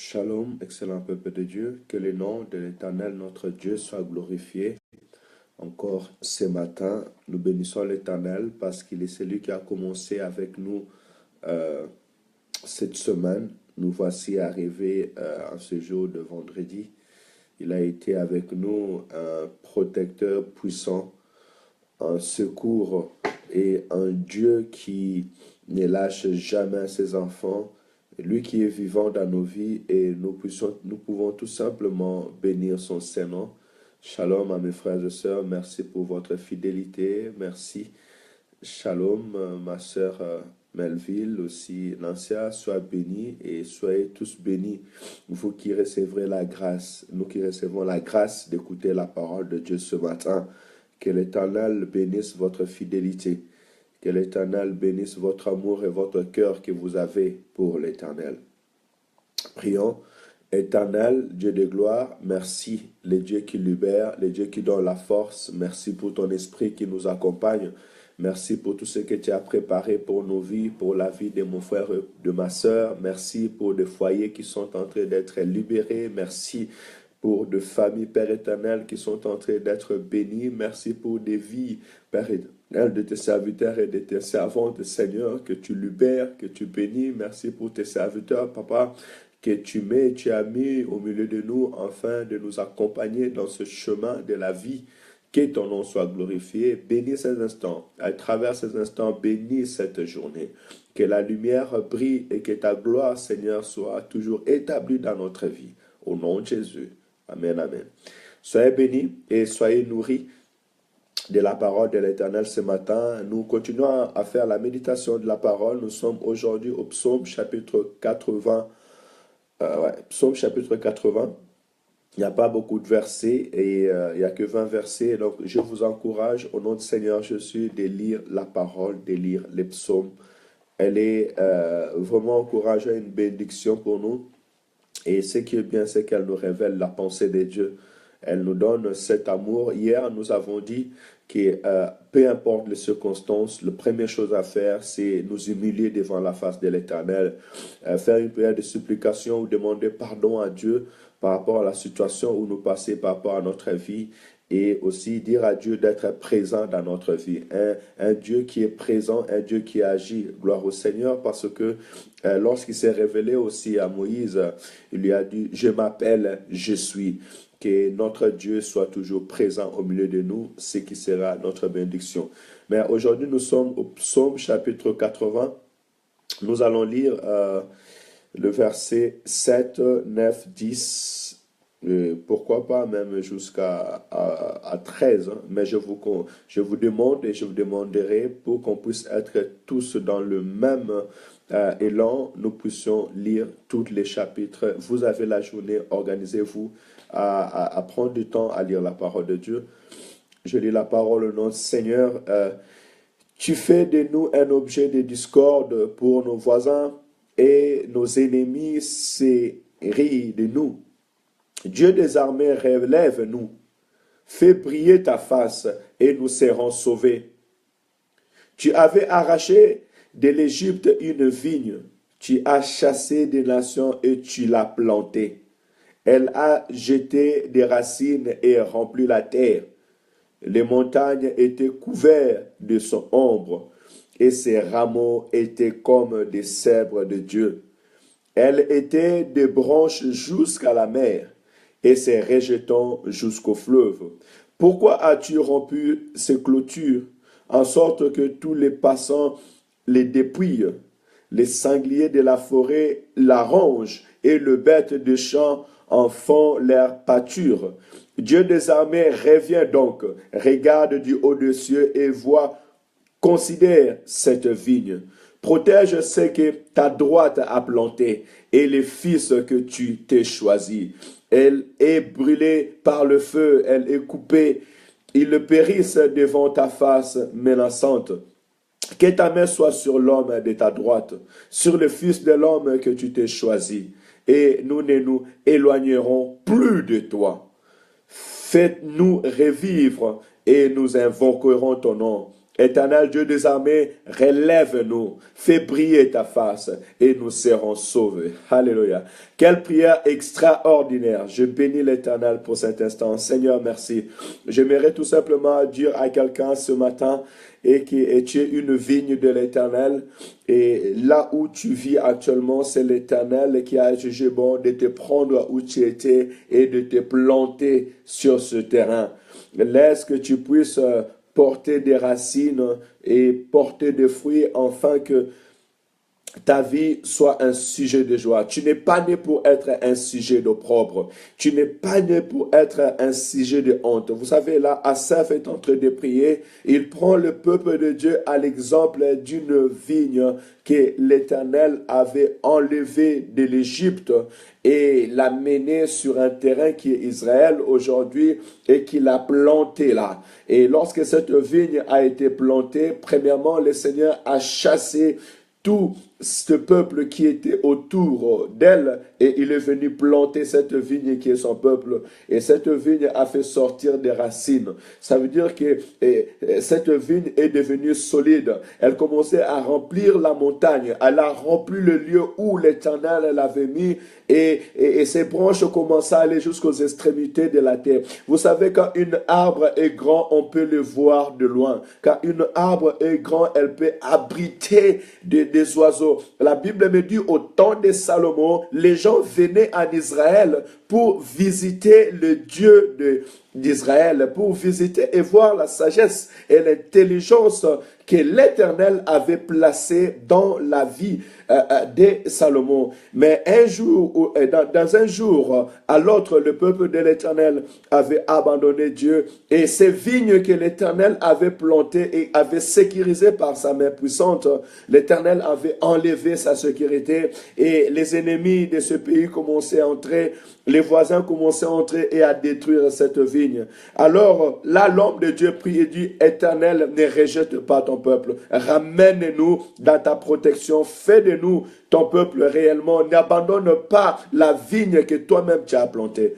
Shalom, excellent peuple de Dieu, que le nom de l'Éternel, notre Dieu, soit glorifié. Encore ce matin, nous bénissons l'Éternel parce qu'il est celui qui a commencé avec nous euh, cette semaine. Nous voici arrivés en ce jour de vendredi. Il a été avec nous un protecteur puissant, un secours et un Dieu qui ne lâche jamais ses enfants. Lui qui est vivant dans nos vies et nous pouvons tout simplement bénir son Saint-Nom. Shalom à mes frères et sœurs, merci pour votre fidélité, merci. Shalom, ma sœur Melville, aussi Lancia, sois bénie et soyez tous bénis. Vous qui recevrez la grâce, nous qui recevons la grâce d'écouter la parole de Dieu ce matin. Que l'Éternel bénisse votre fidélité. Que l'Éternel bénisse votre amour et votre cœur que vous avez pour l'Éternel. Prions. Éternel, Dieu de gloire, merci, le Dieu qui libère, le Dieu qui donne la force. Merci pour ton esprit qui nous accompagne. Merci pour tout ce que tu as préparé pour nos vies, pour la vie de mon frère et de ma sœur. Merci pour des foyers qui sont en train d'être libérés. Merci pour des familles, Père éternel, qui sont en train d'être bénies. Merci pour des vies, Père éternel, de tes serviteurs et de tes servantes, Seigneur, que tu libères, que tu bénis. Merci pour tes serviteurs, Papa, que tu as mis au milieu de nous, afin de nous accompagner dans ce chemin de la vie. Que ton nom soit glorifié. Bénis ces instants. À travers ces instants, bénis cette journée. Que la lumière brille et que ta gloire, Seigneur, soit toujours établie dans notre vie. Au nom de Jésus. Amen, amen. Soyez bénis et soyez nourris de la parole de l'Éternel ce matin. Nous continuons à faire la méditation de la parole. Nous sommes aujourd'hui au psaume chapitre 80. Psaume chapitre 80. Il n'y a pas beaucoup de versets et il n'y a que 20 versets. Donc, je vous encourage au nom du Seigneur Jésus de lire la parole, de lire les psaumes. Elle est vraiment encourageante, une bénédiction pour nous. Et ce qui est bien, c'est qu'elle nous révèle la pensée de Dieu. Elle nous donne cet amour. Hier, nous avons dit que peu importe les circonstances, la première chose à faire, c'est nous humilier devant la face de l'Éternel, faire une prière de supplication ou demander pardon à Dieu par rapport à la situation où nous passons, par rapport à notre vie, et aussi dire à Dieu d'être présent dans notre vie. Un Dieu qui est présent, un Dieu qui agit. Gloire au Seigneur, parce que lorsqu'il s'est révélé aussi à Moïse, il lui a dit, je m'appelle, je suis. Que notre Dieu soit toujours présent au milieu de nous, ce qui sera notre bénédiction. Mais aujourd'hui, nous sommes au psaume chapitre 80. Nous allons lire le verset 7, 9, 10, pourquoi pas même jusqu'à 13. Mais je vous demande et je vous demanderai pour qu'on puisse être tous dans le même élan, nous puissions lire tous les chapitres. Vous avez la journée, organisez-vous à prendre du temps à lire la parole de Dieu. Je lis la parole au nom du Seigneur. Tu fais de nous un objet de discorde pour nos voisins et nos ennemis se rient de nous. Dieu des armées, relève-nous. Fais briller ta face et nous serons sauvés. Tu avais arraché de l'Égypte une vigne. Tu as chassé des nations et tu l'as plantée. Elle a jeté des racines et rempli la terre. Les montagnes étaient couvertes de son ombre et ses rameaux étaient comme des cèdres de Dieu. Elle était des branches jusqu'à la mer et ses rejetons jusqu'au fleuve. Pourquoi as-tu rompu ces clôtures, en sorte que tous les passants les dépouillent? Les sangliers de la forêt la rongent et le bête de champ en font leur pâture. Dieu des armées revient donc, regarde du haut des cieux et voit, considère cette vigne. Protège ce que ta droite a planté et les fils que tu t'es choisis. Elle est brûlée par le feu, elle est coupée. Ils périssent devant ta face menaçante. Que ta main soit sur l'homme de ta droite, sur le fils de l'homme que tu t'es choisi, et nous ne nous éloignerons plus de toi. Faites-nous revivre et nous invoquerons ton nom. Éternel Dieu des armées, relève-nous, fais briller ta face et nous serons sauvés. Alléluia. Quelle prière extraordinaire. Je bénis l'Éternel pour cet instant. Seigneur, merci. J'aimerais tout simplement dire à quelqu'un ce matin et que tu es une vigne de l'Éternel. Et là où tu vis actuellement, c'est l'Éternel qui a jugé bon de te prendre où tu étais et de te planter sur ce terrain. Laisse que tu puisses porter des racines et porter des fruits afin que ta vie soit un sujet de joie. Tu n'es pas né pour être un sujet d'opprobre. Tu n'es pas né pour être un sujet de honte. Vous savez, là, Asaph est en train de prier. Il prend le peuple de Dieu à l'exemple d'une vigne que l'Éternel avait enlevée de l'Égypte et l'a menée sur un terrain qui est Israël aujourd'hui et qu'il a planté là. Et lorsque cette vigne a été plantée, premièrement, le Seigneur a chassé tout ce peuple qui était autour d'elle et il est venu planter cette vigne qui est son peuple et cette vigne a fait sortir des racines. Ça veut dire que cette vigne est devenue solide. Elle commençait à remplir la montagne. Elle a rempli le lieu où l'Éternel l'avait mis et ses branches commençaient à aller jusqu'aux extrémités de la terre. Vous savez, quand une arbre est grand, on peut le voir de loin. Quand une arbre est grand, elle peut abriter des oiseaux. La Bible me dit au temps de Salomon, les gens venaient en Israël pour visiter le Dieu d'Israël, pour visiter et voir la sagesse et l'intelligence que l'Éternel avait placée dans la vie de Salomon. Mais un jour, dans un jour à l'autre, le peuple de l'Éternel avait abandonné Dieu et ces vignes que l'Éternel avait plantées et avait sécurisées par sa main puissante, l'Éternel avait enlevé sa sécurité et les ennemis de ce pays commençaient à entrer, les voisins commençaient à entrer et à détruire cette vigne. Alors là, l'homme de Dieu prie et dit, Éternel, ne rejette pas ton peuple, ramène-nous dans ta protection, fais de nous ton peuple réellement, n'abandonne pas la vigne que toi-même tu as plantée.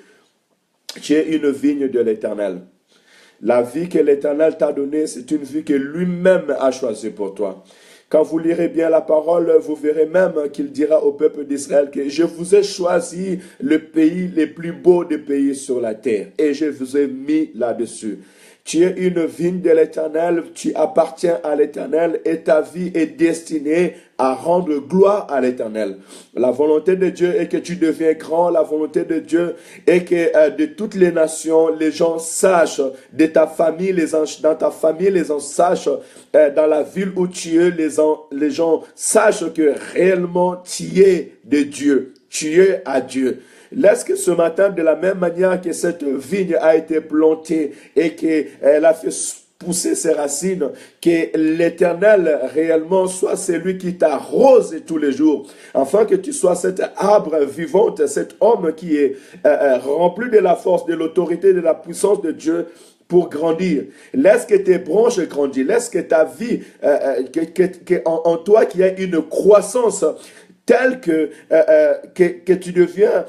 Tu es une vigne de l'Éternel. La vie que l'Éternel t'a donnée, c'est une vie que lui-même a choisie pour toi. Quand vous lirez bien la parole, vous verrez même qu'il dira au peuple d'Israël que je vous ai choisi le pays les plus beaux des pays sur la terre et je vous ai mis là-dessus. Tu es une vigne de l'Éternel, tu appartiens à l'Éternel et ta vie est destinée à rendre gloire à l'Éternel. La volonté de Dieu est que tu deviens grand, la volonté de Dieu est que de toutes les nations, les gens sachent de ta famille, dans ta famille, les gens sachent dans la ville où tu es, les gens sachent que réellement tu es de Dieu, tu es à Dieu. Laisse que ce matin, de la même manière que cette vigne a été plantée et qu'elle a fait pousser ses racines, que l'Éternel réellement soit celui qui t'arrose tous les jours, afin que tu sois cet arbre vivant, cet homme qui est rempli de la force, de l'autorité, de la puissance de Dieu, pour grandir. Laisse que tes branches grandissent, laisse que ta vie, en toi qu'il y ait une croissance tel que tu deviens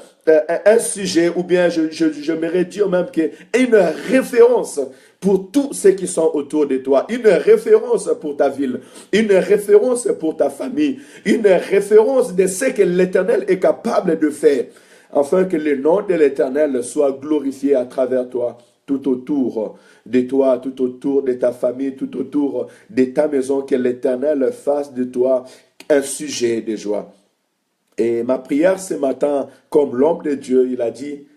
un sujet, ou bien j'aimerais dire même une référence pour tous ceux qui sont autour de toi, une référence pour ta ville, une référence pour ta famille, une référence de ce que l'Éternel est capable de faire, afin que le nom de l'Éternel soit glorifié à travers toi, tout autour de toi, tout autour de ta famille, tout autour de ta maison, que l'Éternel fasse de toi un sujet de joie. Et ma prière ce matin, comme l'homme de Dieu, il a dit,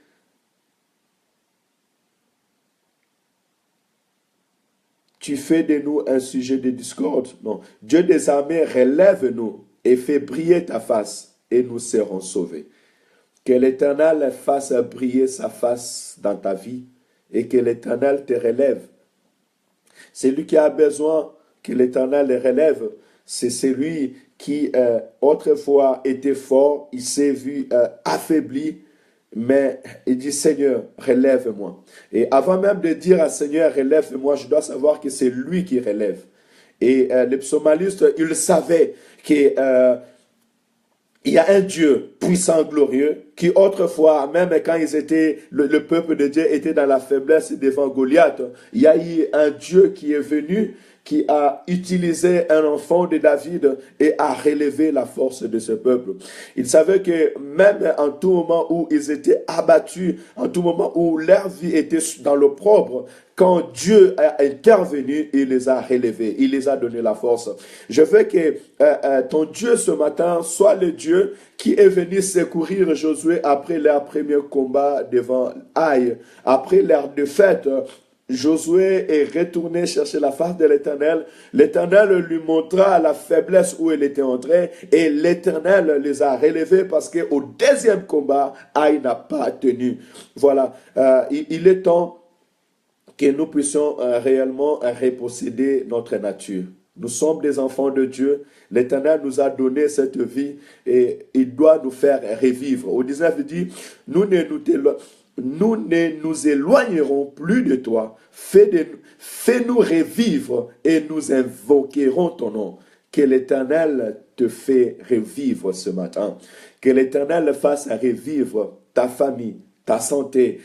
tu fais de nous un sujet de discorde. Non, Dieu des armées, relève-nous et fais briller ta face et nous serons sauvés. Que l'Éternel fasse briller sa face dans ta vie et que l'Éternel te relève. Celui qui a besoin que l'Éternel le relève, c'est celui qui autrefois était fort, il s'est vu affaibli, mais il dit, Seigneur, relève-moi. Et avant même de dire à Seigneur, relève-moi, je dois savoir que c'est lui qui relève. Et le psalmiste, il savait qu'il y a un Dieu puissant, glorieux, qui autrefois, même quand le peuple de Dieu était dans la faiblesse devant Goliath, il y a eu un Dieu qui est venu, qui a utilisé un enfant de David et a relevé la force de ce peuple. Il savait que même en tout moment où ils étaient abattus, en tout moment où leur vie était dans l'opprobre, quand Dieu a intervenu, il les a relevés, il les a donné la force. Je veux que ton Dieu ce matin soit le Dieu qui est venu secourir Josué après leur premier combat devant Aïe, après leur défaite. Josué est retourné chercher la face de l'Éternel. L'Éternel lui montra la faiblesse où il était entré et l'Éternel les a relevés parce qu'au deuxième combat, Aïe n'a pas tenu. Voilà, il est temps que nous puissions réellement reposséder notre nature. Nous sommes des enfants de Dieu. L'Éternel nous a donné cette vie et il doit nous faire revivre. Au 19, il dit, nous ne nous éloignerons plus de toi. Fais-nous revivre et nous invoquerons ton nom. Que l'Éternel te fait revivre ce matin. Que l'Éternel fasse revivre ta famille, ta santé,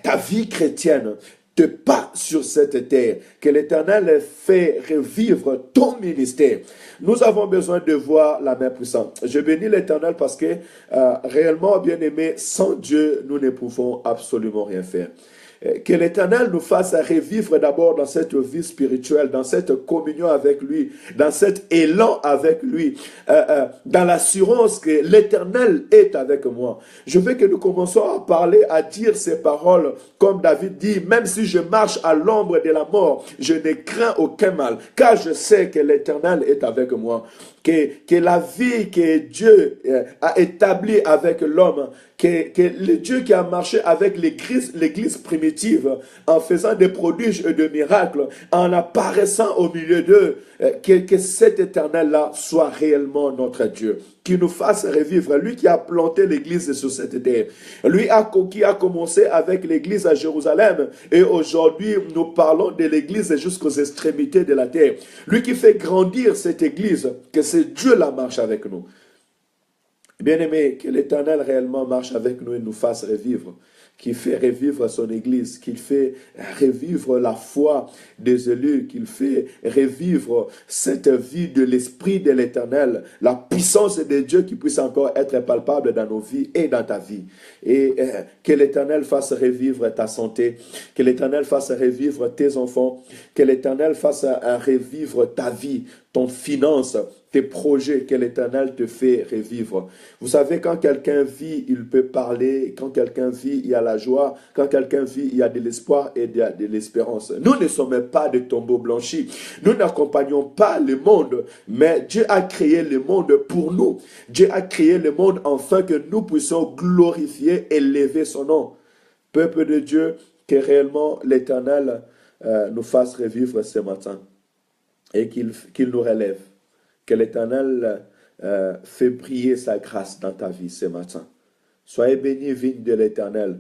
ta vie chrétienne. Te pas sur cette terre, que l'Éternel fait revivre ton ministère. Nous avons besoin de voir la main puissante. Je bénis l'Éternel parce que réellement, bien aimé, sans Dieu, nous ne pouvons absolument rien faire. Que l'Éternel nous fasse revivre d'abord dans cette vie spirituelle, dans cette communion avec lui, dans cet élan avec lui, dans l'assurance que l'Éternel est avec moi. Je veux que nous commençons à parler, à dire ces paroles comme David dit, même si je marche à l'ombre de la mort, je ne crains aucun mal, car je sais que l'Éternel est avec moi. Que la vie que Dieu a établie avec l'homme, que le Dieu qui a marché avec l'église primitive en faisant des prodiges et des miracles, en apparaissant au milieu d'eux, que cet éternel-là soit réellement notre Dieu, qui nous fasse revivre. Lui qui a planté l'église sur cette terre, lui qui a commencé avec l'église à Jérusalem et aujourd'hui nous parlons de l'église jusqu'aux extrémités de la terre. Lui qui fait grandir cette église, que c'est Dieu la marche avec nous. Bien-aimé, que l'Éternel réellement marche avec nous et nous fasse revivre, qu'il fait revivre son Église, qu'il fait revivre la foi des élus, qu'il fait revivre cette vie de l'Esprit de l'Éternel, la puissance de Dieu qui puisse encore être palpable dans nos vies et dans ta vie. Et que l'Éternel fasse revivre ta santé, que l'Éternel fasse revivre tes enfants, que l'Éternel fasse revivre ta vie, ton finance, tes projets, que l'Éternel te fait revivre. Vous savez, quand quelqu'un vit, il peut parler. Quand quelqu'un vit, il y a la joie. Quand quelqu'un vit, il y a de l'espoir et il y a de l'espérance. Nous ne sommes pas des tombeaux blanchis. Nous n'accompagnons pas le monde, mais Dieu a créé le monde pour nous. Dieu a créé le monde afin que nous puissions glorifier et élever son nom. Peuple de Dieu, que réellement l'Éternel nous fasse revivre ce matin et qu'il nous relève. Que l'Éternel fait briller sa grâce dans ta vie ce matin. Soyez bénis, vigne de l'Éternel.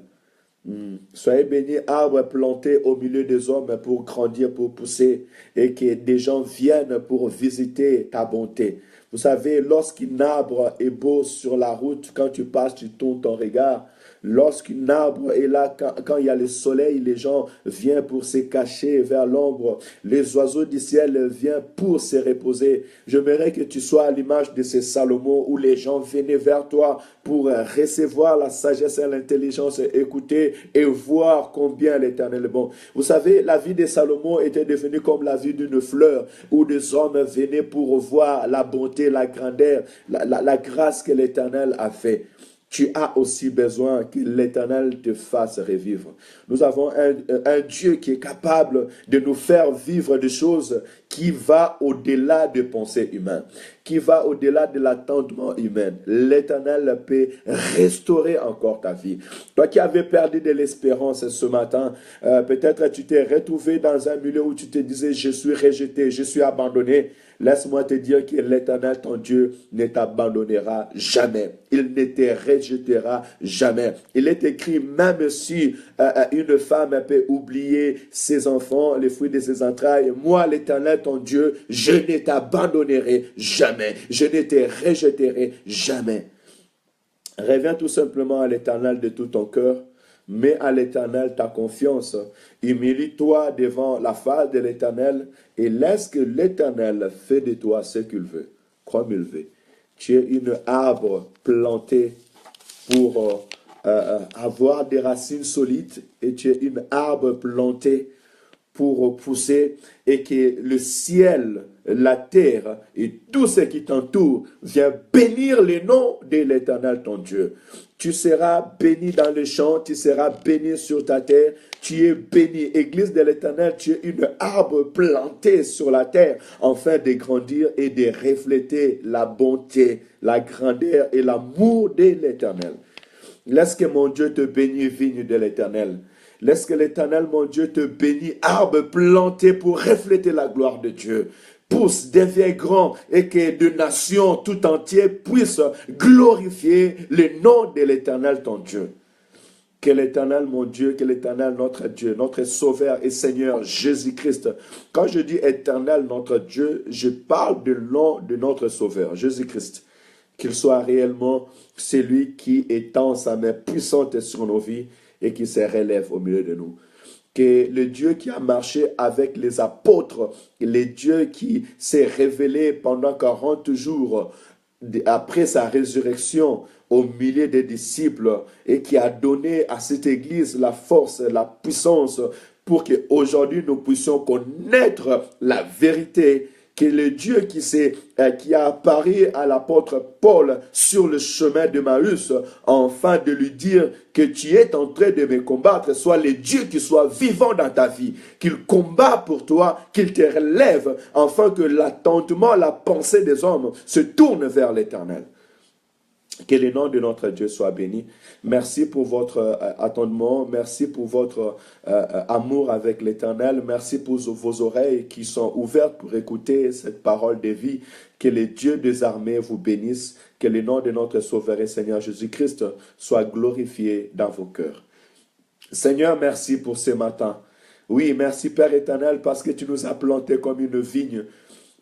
Soyez bénis, arbres plantés au milieu des hommes pour grandir, pour pousser, et que des gens viennent pour visiter ta bonté. Vous savez, lorsqu'un arbre est beau sur la route, quand tu passes, tu tournes ton regard. Lorsqu'un arbre est là, quand il y a le soleil, les gens viennent pour se cacher vers l'ombre. Les oiseaux du ciel viennent pour se reposer. J'aimerais que tu sois à l'image de ces Salomon où les gens venaient vers toi pour recevoir la sagesse et l'intelligence, écouter et voir combien l'Éternel est bon. Vous savez, la vie de Salomon était devenue comme la vie d'une fleur où des hommes venaient pour voir la bonté, la grandeur, la grâce que l'Éternel a fait. Tu as aussi besoin que l'Éternel te fasse revivre. Nous avons un Dieu qui est capable de nous faire vivre des choses qui va au-delà des pensées humaines, qui va au-delà de l'attendement humain. L'Éternel peut restaurer encore ta vie. Toi qui avais perdu de l'espérance ce matin, peut-être tu t'es retrouvé dans un milieu où tu te disais, je suis rejeté, je suis abandonné. Laisse-moi te dire que l'Éternel, ton Dieu, ne t'abandonnera jamais. Il ne te rejettera jamais. Il est écrit, même si une femme peut oublier ses enfants, les fruits de ses entrailles, moi, l'Éternel, ton Dieu, je ne t'abandonnerai jamais. Je ne te rejetterai jamais. Reviens tout simplement à l'Éternel de tout ton cœur. Mets à l'Éternel ta confiance. Humilie-toi devant la face de l'Éternel et laisse que l'Éternel fait de toi ce qu'il veut, comme il veut. Tu es une arbre planté pour avoir des racines solides et tu es une arbre planté pour pousser et que le ciel, la terre et tout ce qui t'entoure vient bénir le nom de l'Éternel ton Dieu. Tu seras béni dans le champ, tu seras béni sur ta terre, tu es béni. Église de l'Éternel, tu es une arbre planté sur la terre afin de grandir et de refléter la bonté, la grandeur et l'amour de l'Éternel. Laisse que mon Dieu te bénisse, vigne de l'Éternel. Laisse que l'Éternel, mon Dieu, te bénisse, arbre planté pour refléter la gloire de Dieu. Pousse, deviens grand et que de nations tout entières puissent glorifier le nom de l'Éternel, ton Dieu. Que l'Éternel, mon Dieu, que l'Éternel, notre Dieu, notre Sauveur et Seigneur Jésus-Christ. Quand je dis Éternel, notre Dieu, je parle du nom de notre Sauveur, Jésus-Christ. Qu'il soit réellement celui qui étend sa main puissante sur nos vies et qui se relève au milieu de nous. Que le Dieu qui a marché avec les apôtres, le Dieu qui s'est révélé pendant 40 jours après sa résurrection au milieu des disciples et qui a donné à cette église la force, la puissance pour qu'aujourd'hui nous puissions connaître la vérité, que le Dieu qui a apparu à l'apôtre Paul sur le chemin de Maüs, afin de lui dire que tu es en train de me combattre, soit le Dieu qui soit vivant dans ta vie, qu'il combat pour toi, qu'il te relève, afin que l'attendement, la pensée des hommes se tourne vers l'Éternel. Que le nom de notre Dieu soit béni. Merci pour votre attendement. Merci pour votre amour avec l'Éternel. Merci pour vos oreilles qui sont ouvertes pour écouter cette parole de vie. Que le Dieu des armées vous bénisse. Que le nom de notre Sauveur et Seigneur Jésus-Christ soit glorifié dans vos cœurs. Seigneur, merci pour ce matin. Oui, merci Père éternel parce que tu nous as plantés comme une vigne.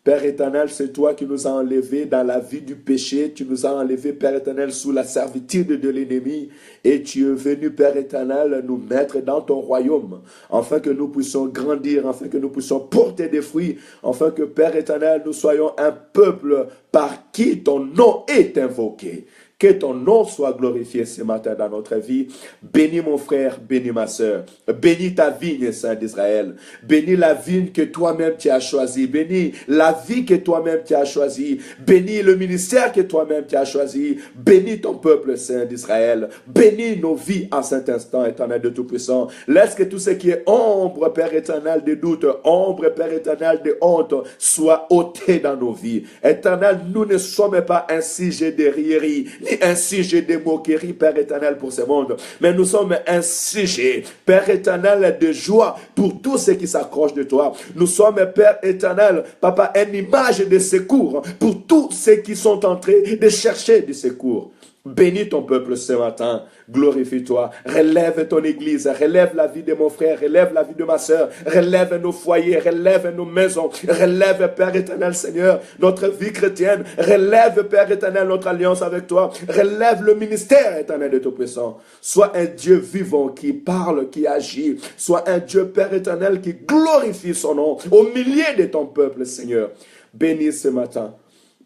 Père éternel, c'est toi qui nous as enlevés dans la vie du péché. Tu nous as enlevés, Père éternel, sous la servitude de l'ennemi. Et tu es venu, Père éternel, nous mettre dans ton royaume, afin que nous puissions grandir, afin que nous puissions porter des fruits, afin que, Père éternel, nous soyons un peuple par qui ton nom est invoqué. Que ton nom soit glorifié ce matin dans notre vie. Bénis mon frère, bénis ma soeur. Bénis ta vigne, Saint d'Israël. Bénis la vigne que toi-même tu as choisie. Bénis la vie que toi-même tu as choisie. Bénis le ministère que toi-même tu as choisi. Bénis ton peuple, Saint d'Israël. Bénis nos vies en cet instant, éternel de Tout-Puissant. Laisse que tout ce qui est ombre, Père éternel, de doute, ombre, Père éternel, de honte, soit ôté dans nos vies. Éternel, nous ne sommes pas un sujet de rierie, un sujet de moquerie, Père éternel, pour ce monde. Mais nous sommes un sujet, Père éternel, de joie pour tous ceux qui s'accrochent de toi. Nous sommes, Père éternel, Papa, une image de secours pour tous ceux qui sont en train de chercher du secours. Bénis ton peuple ce matin, glorifie-toi, relève ton église, relève la vie de mon frère, relève la vie de ma soeur, relève nos foyers, relève nos maisons, relève, Père éternel, Seigneur, notre vie chrétienne, relève, Père éternel, notre alliance avec toi, relève le ministère éternel de Tout-Puissant. Sois un Dieu vivant qui parle, qui agit, sois un Dieu, Père éternel, qui glorifie son nom au milieu de ton peuple, Seigneur. Bénis ce matin,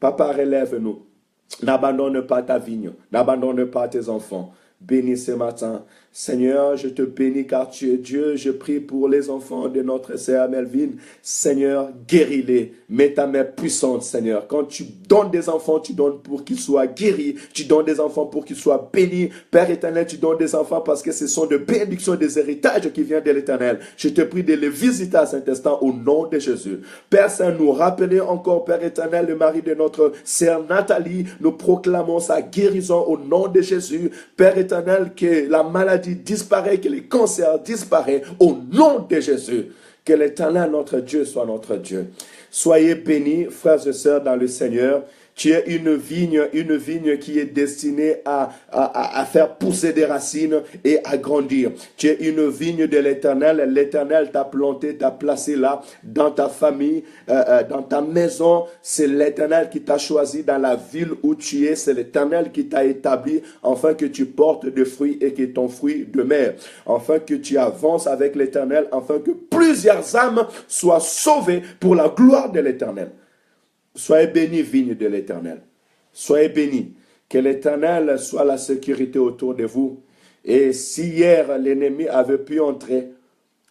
Papa, relève-nous. N'abandonne pas ta vigne, n'abandonne pas tes enfants. Bénis ce matin. Seigneur, je te bénis car tu es Dieu. Je prie pour les enfants de notre sœur Melvin. Seigneur, guéris-les. Mets ta main puissante, Seigneur. Quand tu donnes des enfants, tu donnes pour qu'ils soient guéris. Tu donnes des enfants pour qu'ils soient bénis. Père éternel, tu donnes des enfants parce que ce sont des bénédictions, des héritages qui viennent de l'éternel. Je te prie de les visiter à cet instant au nom de Jésus. Père Saint, nous rappelons encore, Père éternel, le mari de notre sœur Nathalie. Nous proclamons sa guérison au nom de Jésus. Père éternel, que la maladie disparaît, que les cancers disparaissent au nom de Jésus. Que l'Éternel, notre Dieu, soit notre Dieu. Soyez bénis, frères et sœurs, dans le Seigneur. Tu es une vigne qui est destinée à faire pousser des racines et à grandir. Tu es une vigne de l'Éternel. L'Éternel t'a planté, t'a placé là, dans ta famille, dans ta maison. C'est l'Éternel qui t'a choisi dans la ville où tu es. C'est l'Éternel qui t'a établi afin que tu portes des fruits et que ton fruit demeure. Afin que tu avances avec l'Éternel, afin que plusieurs âmes soient sauvées pour la gloire de l'Éternel. Soyez bénis, vigne de l'Éternel. Soyez bénis. Que l'Éternel soit la sécurité autour de vous. Et si hier l'ennemi avait pu entrer,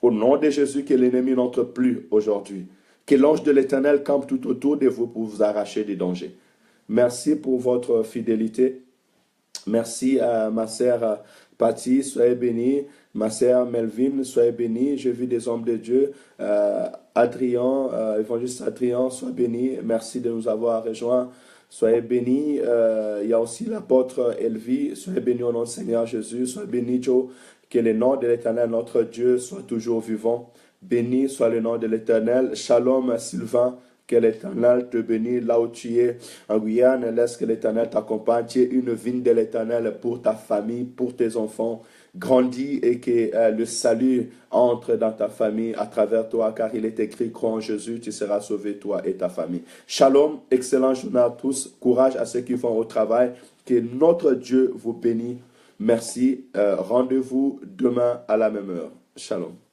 au nom de Jésus, que l'ennemi n'entre plus aujourd'hui. Que l'ange de l'Éternel campe tout autour de vous pour vous arracher des dangers. Merci pour votre fidélité. Merci à ma sœur Patty, soyez bénie. Ma sœur Melvin, soyez bénie. J'ai vu des hommes de Dieu. Adrien, évangéliste Adrien, sois béni. Merci de nous avoir rejoints. Soyez bénis. Il y a aussi l'apôtre Elvie. Soyez bénis au nom du Seigneur Jésus. Soyez bénis, Joe. Que le nom de l'Éternel, notre Dieu, soit toujours vivant. Béni soit le nom de l'Éternel. Shalom, Sylvain. Que l'Éternel te bénisse là où tu es. En Guyane, laisse que l'Éternel t'accompagne. Tu es une vigne de l'Éternel pour ta famille, pour tes enfants. Grandis et que le salut entre dans ta famille à travers toi, car il est écrit, crois en Jésus, tu seras sauvé, toi et ta famille. Shalom, excellent journée à tous. Courage à ceux qui vont au travail. Que notre Dieu vous bénisse. Merci. Rendez-vous demain à la même heure. Shalom.